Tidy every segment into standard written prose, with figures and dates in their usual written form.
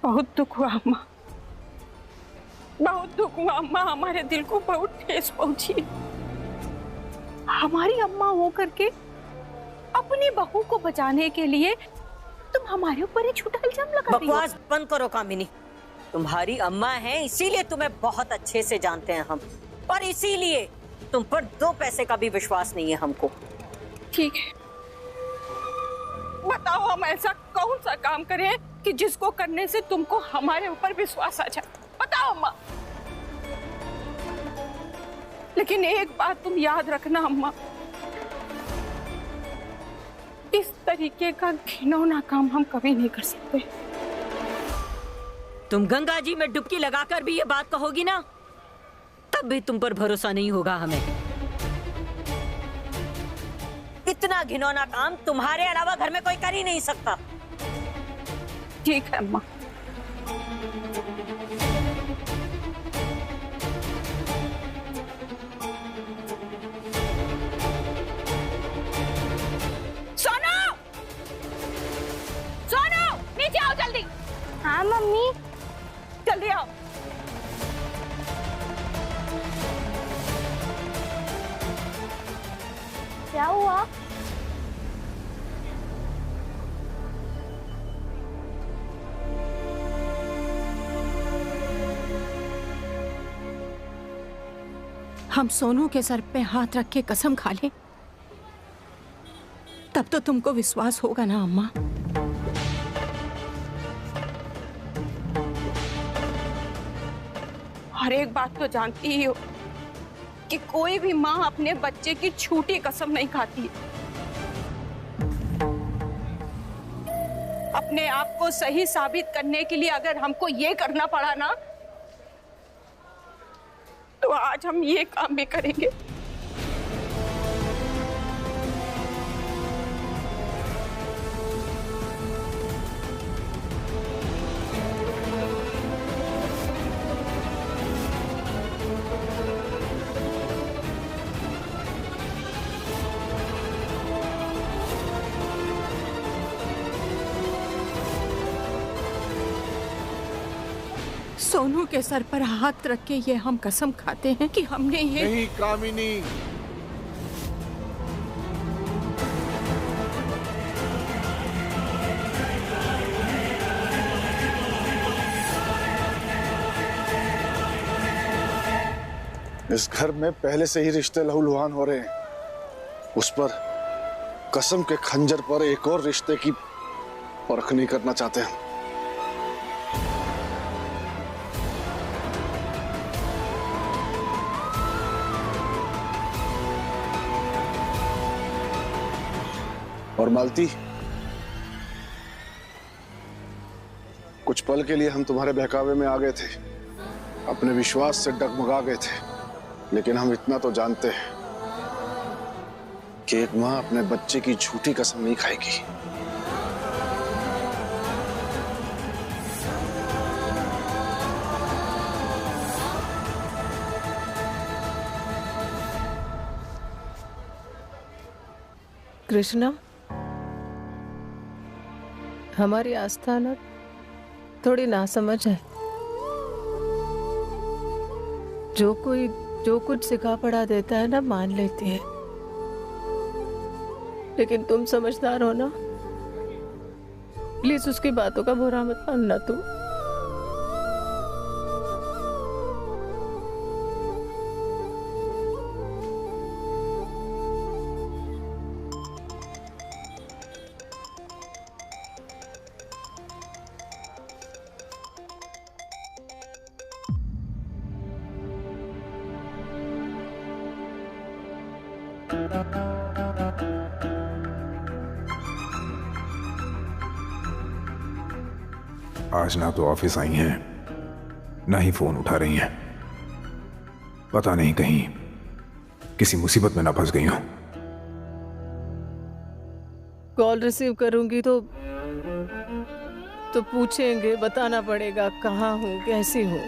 बहुत दुख हुआ अम्मा, बहुत दुख हुआ अम्मा। हमारे दिल को बहुत ठेस पहुंची। हमारी अम्मा हो करके अपनी बहू को बचाने के लिए तुम हमारे ऊपर ही झूठा इल्जाम लगा रही हो। बकवास बंद करो कामिनी। तुम्हारी अम्मा है इसीलिए तुम्हें बहुत अच्छे से जानते हैं हम, और इसीलिए तुम पर 2 पैसे का भी विश्वास नहीं है हमको। ठीक है, बताओ हम ऐसा कौन सा काम करें कि जिसको करने से तुमको हमारे ऊपर विश्वास आ जाए? बताओ अम्मा। लेकिन एक बात तुम याद रखना अम्मा, इस तरीके का घिनौना काम हम कभी नहीं कर सकते। तुम गंगा जी में डुबकी लगाकर भी ये बात कहोगी ना, तब भी तुम पर भरोसा नहीं होगा हमें। इतना घिनौना काम तुम्हारे अलावा घर में कोई कर ही नहीं सकता। ठीक है अम्मा। सोनू, सोनू, नीचे आओ जल्दी। हाँ मम्मी। जल्दी आओ। क्या हुआ? हम सोनू के सर पे हाथ रख के कसम खा लें, तब तो तुमको विश्वास होगा ना अम्मा? और एक बात तो जानती ही हो कि कोई भी माँ अपने बच्चे की झूठी कसम नहीं खाती। अपने आप को सही साबित करने के लिए अगर हमको ये करना पड़ा ना, तो आज हम ये काम भी करेंगे। सोनू के सर पर हाथ रख के ये हम कसम खाते हैं कि हमने ये नहीं कामिनी, इस घर में पहले से ही रिश्ते लहूलुहान हो रहे हैं। उस पर कसम के खंजर पर एक और रिश्ते की परख नहीं करना चाहते हम। और मालती, कुछ पल के लिए हम तुम्हारे बहकावे में आ गए थे, अपने विश्वास से डगमगा गए थे, लेकिन हम इतना तो जानते हैं कि एक मां अपने बच्चे की झूठी कसम नहीं खाएगी। कृष्णा, हमारी आस्था ना थोड़ी नासमझ है। जो कुछ सिखा पढ़ा देता है ना, मान लेती है। लेकिन तुम समझदार हो ना, प्लीज उसकी बातों का बुरा मत मानना तुम। आज ना तो ऑफिस आई हैं, ना ही फोन उठा रही हैं। पता नहीं कहीं किसी मुसीबत में ना फंस गई हो। कॉल रिसीव करूंगी तो पूछेंगे, बताना पड़ेगा कहाँ हूँ, कैसी हूँ।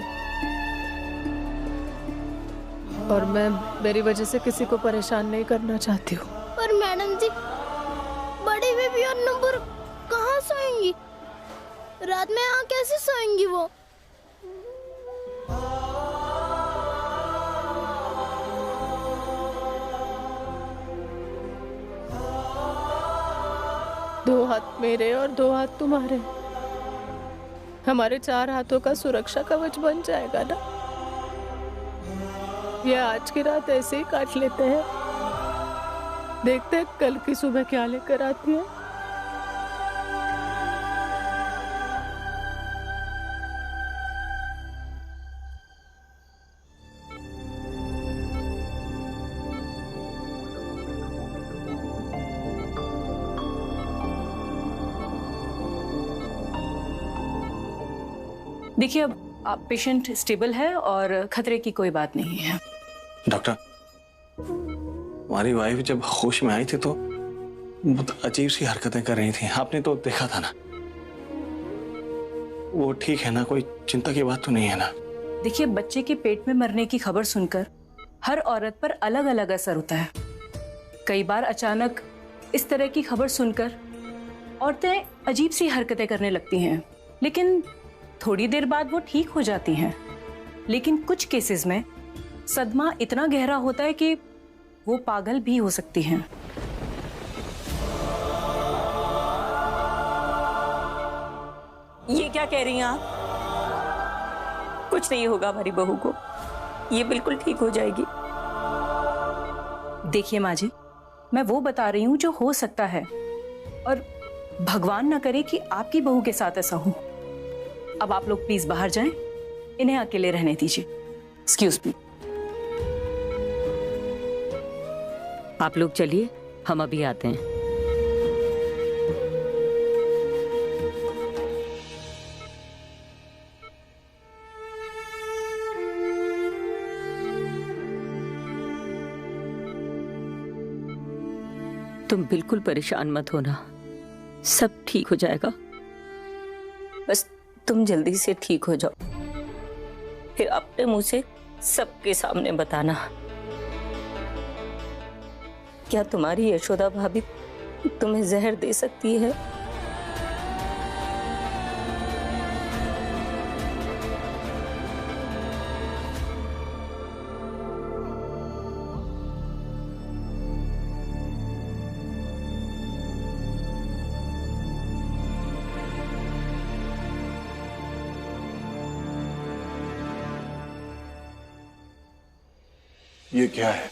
और मैं मेरी वजह से किसी को परेशान नहीं करना चाहती हूँ। पर मैडम जी, बड़ी बेबी और नंबर कहाँ से आएंगी? रात में यहाँ कैसे सोएंगी वो? दो हाथ मेरे और दो हाथ तुम्हारे, हमारे 4 हाथों का सुरक्षा कवच बन जाएगा ना। ये आज की रात ऐसे ही काट लेते हैं, देखते हैं कल की सुबह क्या लेकर आती है। देखिए, अब आप पेशेंट स्टेबल है और खतरे की कोई बात नहीं है। डॉक्टर, हमारी वाइफ जब होश में आई थी तो बहुत अजीब सी हरकतें कर रही थी, आपने तो देखा था ना। वो ठीक है ना? कोई चिंता की बात तो नहीं है ना? देखिए, बच्चे के पेट में मरने की खबर सुनकर हर औरत पर अलग अलग असर होता है। कई बार अचानक इस तरह की खबर सुनकर औरतें अजीब सी हरकतें करने लगती हैं, लेकिन थोड़ी देर बाद वो ठीक हो जाती हैं। लेकिन कुछ केसेस में सदमा इतना गहरा होता है कि वो पागल भी हो सकती हैं। ये क्या कह रही हैं आप? कुछ नहीं होगा हमारी बहू को, ये बिल्कुल ठीक हो जाएगी। देखिए माँ जी, मैं वो बता रही हूँ जो हो सकता है, और भगवान ना करे कि आपकी बहू के साथ ऐसा हो। अब आप लोग प्लीज बाहर जाएं, इन्हें अकेले रहने दीजिए। Excuse me. आप लोग चलिए, हम अभी आते हैं। तुम बिल्कुल परेशान मत होना, सब ठीक हो जाएगा। बस तुम जल्दी से ठीक हो जाओ, फिर अपने मुंह से सबके सामने बताना। क्या तुम्हारी यशोदा भाभी तुम्हें जहर दे सकती है? ये क्या है?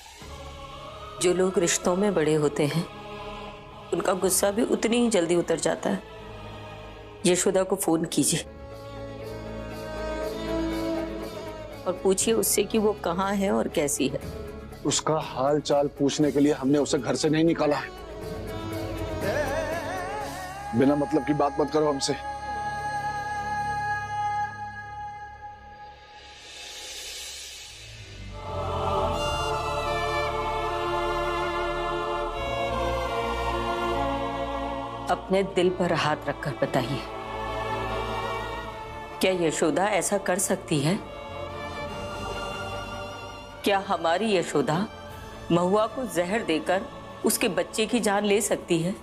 जो लोग रिश्तों में बड़े होते हैं उनका गुस्सा भी उतनी ही जल्दी उतर जाता है। यशोदा को फोन कीजिए और पूछिए उससे कि वो कहाँ है और कैसी है। उसका हाल चाल पूछने के लिए हमने उसे घर से नहीं निकाला है। बिना मतलब की बात मत करो हमसे। अपने दिल पर हाथ रखकर बताइए, क्या यशोदा ऐसा कर सकती है? क्या हमारी यशोदा महुआ को जहर देकर उसके बच्चे की जान ले सकती है?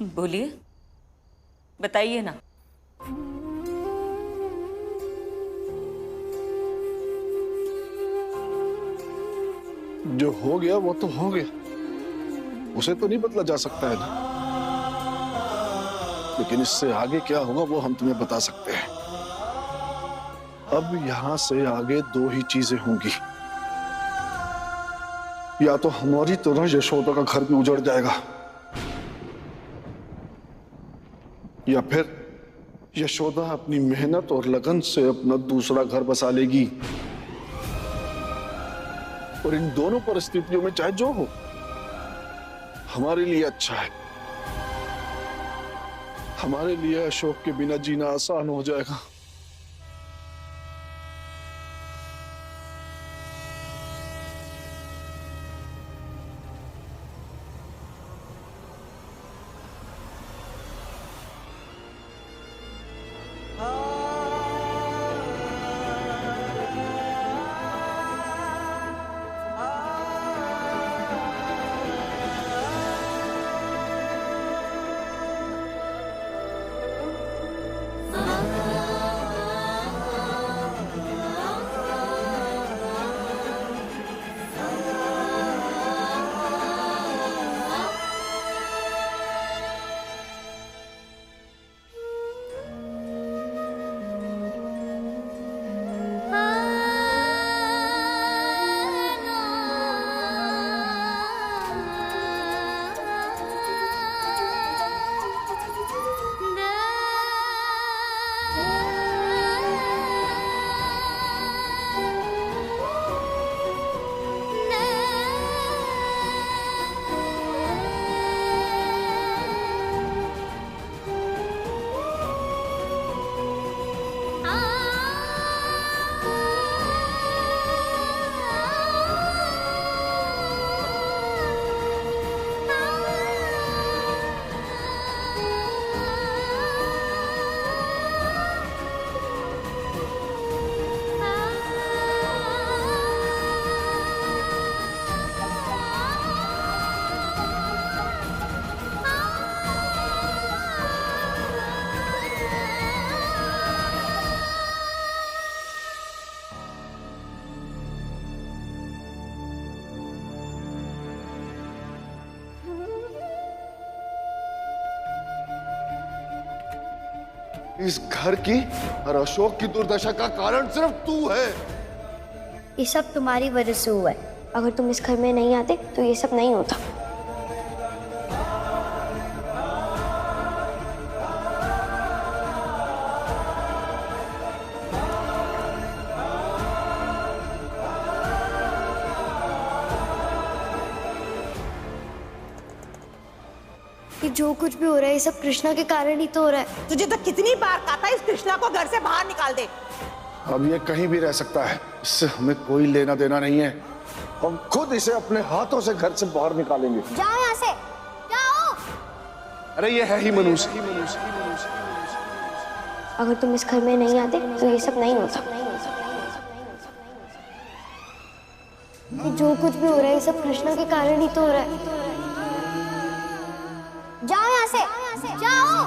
बोलिए, बताइए ना। जो हो गया वो तो हो गया, उसे तो नहीं बदला जा सकता है ना। लेकिन इससे आगे क्या होगा वो हम तुम्हें बता सकते हैं। अब यहां से आगे दो ही चीजें होंगी, या तो हमारी तरह यशोदा का घर भी उजड़ जाएगा, या फिर यशोदा अपनी मेहनत और लगन से अपना दूसरा घर बसा लेगी। और इन दोनों परिस्थितियों में चाहे जो हो, हमारे लिए अच्छा है। हमारे लिए अशोक के बिना जीना आसान हो जाएगा। इस घर की और अशोक की दुर्दशा का कारण सिर्फ तू है। ये सब तुम्हारी वजह से हुआ है। अगर तुम इस घर में नहीं आते तो ये सब नहीं होता। ये जो कुछ भी हो रहा है ये सब कृष्णा के कारण ही तो हो रहा है। तुझे तो कितनी बार कहा था इस कृष्णा को घर से बाहर निकाल दे। अब ये कहीं भी रह सकता है, इससे हमें कोई लेना देना नहीं है। हम खुद इसे अपने हाथों से घर से बाहर निकालेंगे। जाओ यहाँ से, जाओ। अरे ये है ही मनुष्य। अगर तुम इस घर में नहीं आते तो ये सब नहीं होता। ये जो कुछ भी हो रहा है ये सब कृष्णा के कारण ही तो हो रहा है। जाओ यहाँ से, जाओ।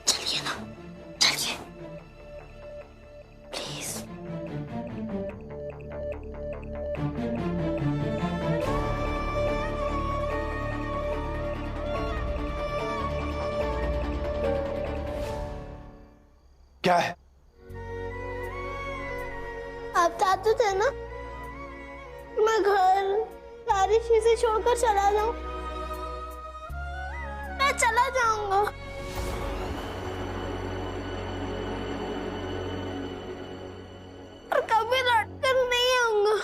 चलिए ना, चलिए प्लीज। क्या है? आप चाहते थे ना मैं घर सारी चीजें छोड़कर चला जाऊं। मैं चला जाऊंगा, और कभी लौटकर नहीं आऊंगा।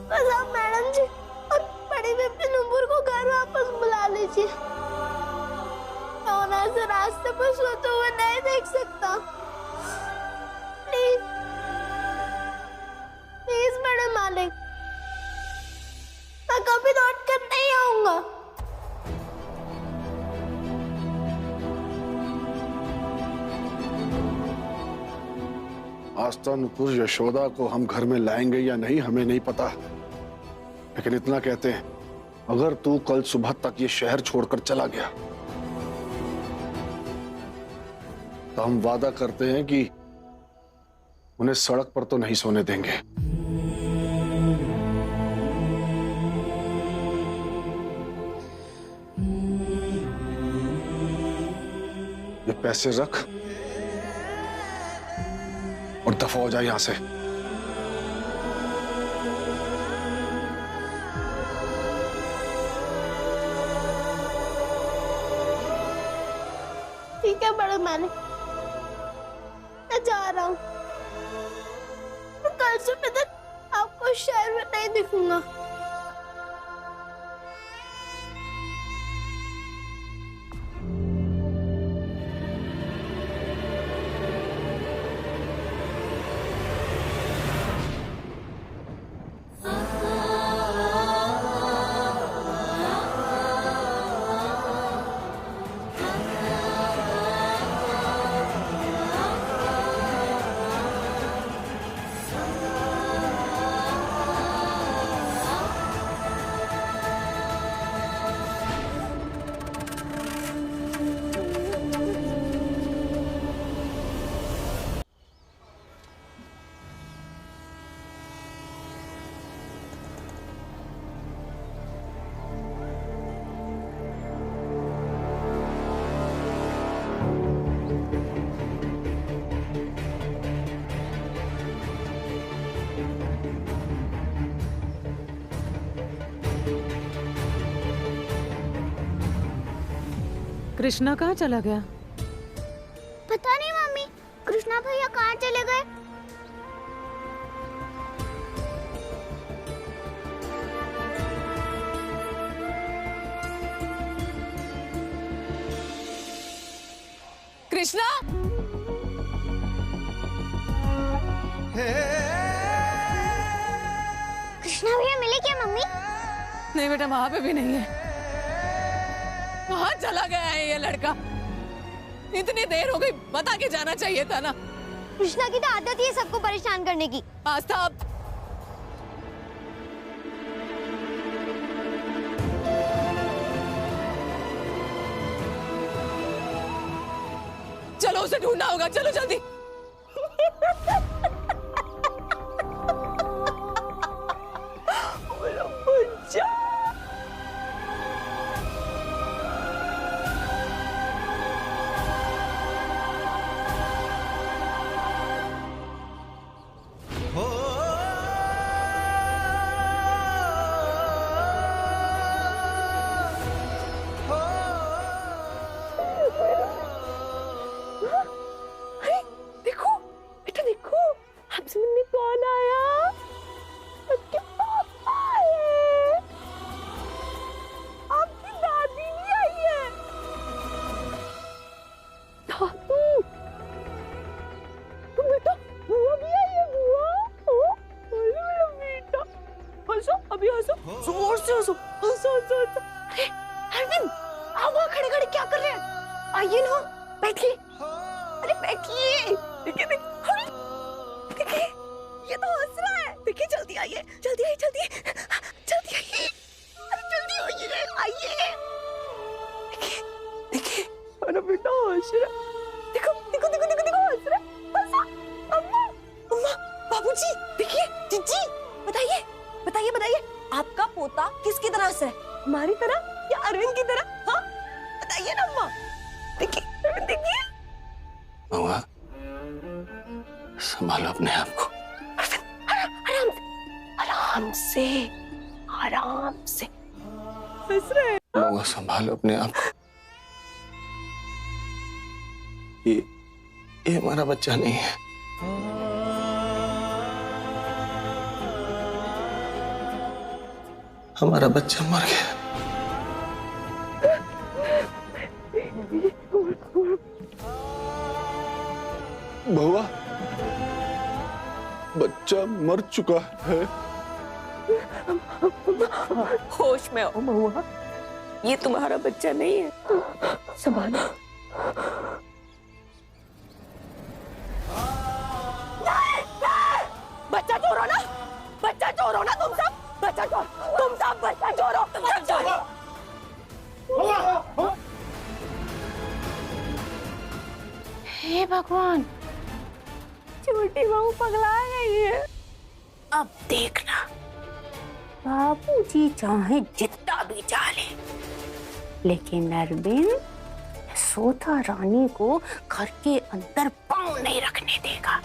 बस आप मैडम जी और बड़ी बेबी नुपुर को घर वापस बुला लीजिए। मैं उन्हें ऐसे रास्ते पर सोते हुए नहीं देख सकता। प्लीज प्लीज बड़े मालिक, मैं कभी लौट कर नहीं आऊंगा। आज तो नुपुर यशोदा को हम घर में लाएंगे या नहीं हमें नहीं पता, लेकिन इतना कहते हैं, अगर तू कल सुबह तक ये शहर छोड़कर चला गया तो हम वादा करते हैं कि उन्हें सड़क पर तो नहीं सोने देंगे। ये पैसे रख और दफा हो जाए यहां से। ठीक है बड़े मालिक, मैं जा रहा हूँ। कल सुबह तक आपको शहर में नहीं दिखूंगा। कृष्णा कहाँ चला गया? पता नहीं मम्मी, कृष्णा भैया कहाँ चले गए। कृष्णा! कृष्णा भैया मिले क्या मम्मी? नहीं बेटा, वहां पे भी नहीं है। कहाँ चला गया है ये लड़का? इतनी देर हो गई, बता के जाना चाहिए था ना। कृष्णा की तो आदत ही है सबको परेशान करने की। आस्था, अब चलो उसे ढूंढना होगा, चलो जल्दी। आइए ना, बैठिए। अरे बैठिए। देखिए देखिए, ये तो हंस रहा है। देखिए, जल्दी आइए, जल्दी आइए, जल्दी आइए, अरे जल्दी आइए रे, आइए। देखिए देखिए, अरे बेटा हंस रहा है। देखो देखो देखो देखो देखो, हंस रहा है। अम्मा अम्मा, बाबूजी, देखिए, जीजी, बताइए बताइए बताइए, आपका पोता किसकी तरह से है? हमारी तरह या अरविंद की तरह? हाँ बताइए ना अम्मा। देखिए देखिए। महुआ, संभालो अपने आप को। आराम से आराम से आराम से। हंस रहे हैं। महुआ, संभालो अपने आप को। ये हमारा बच्चा नहीं है। हमारा बच्चा मर गया। बहुआ, बच्चा मर चुका है। होश में आओ महुआ, ये तुम्हारा बच्चा नहीं है। संभालो। बच्चा चोरो ना, बच्चा चोरो ना तुम सब, बच्चा चोर, तुम सब बच्चा चोरो, हे भगवान, छोटी बहू पगला गई है। अब देखना, बाबूजी चाहे जितना भी चाले, लेकिन अरविंद सोता रानी को घर के अंदर पांव नहीं रखने देगा।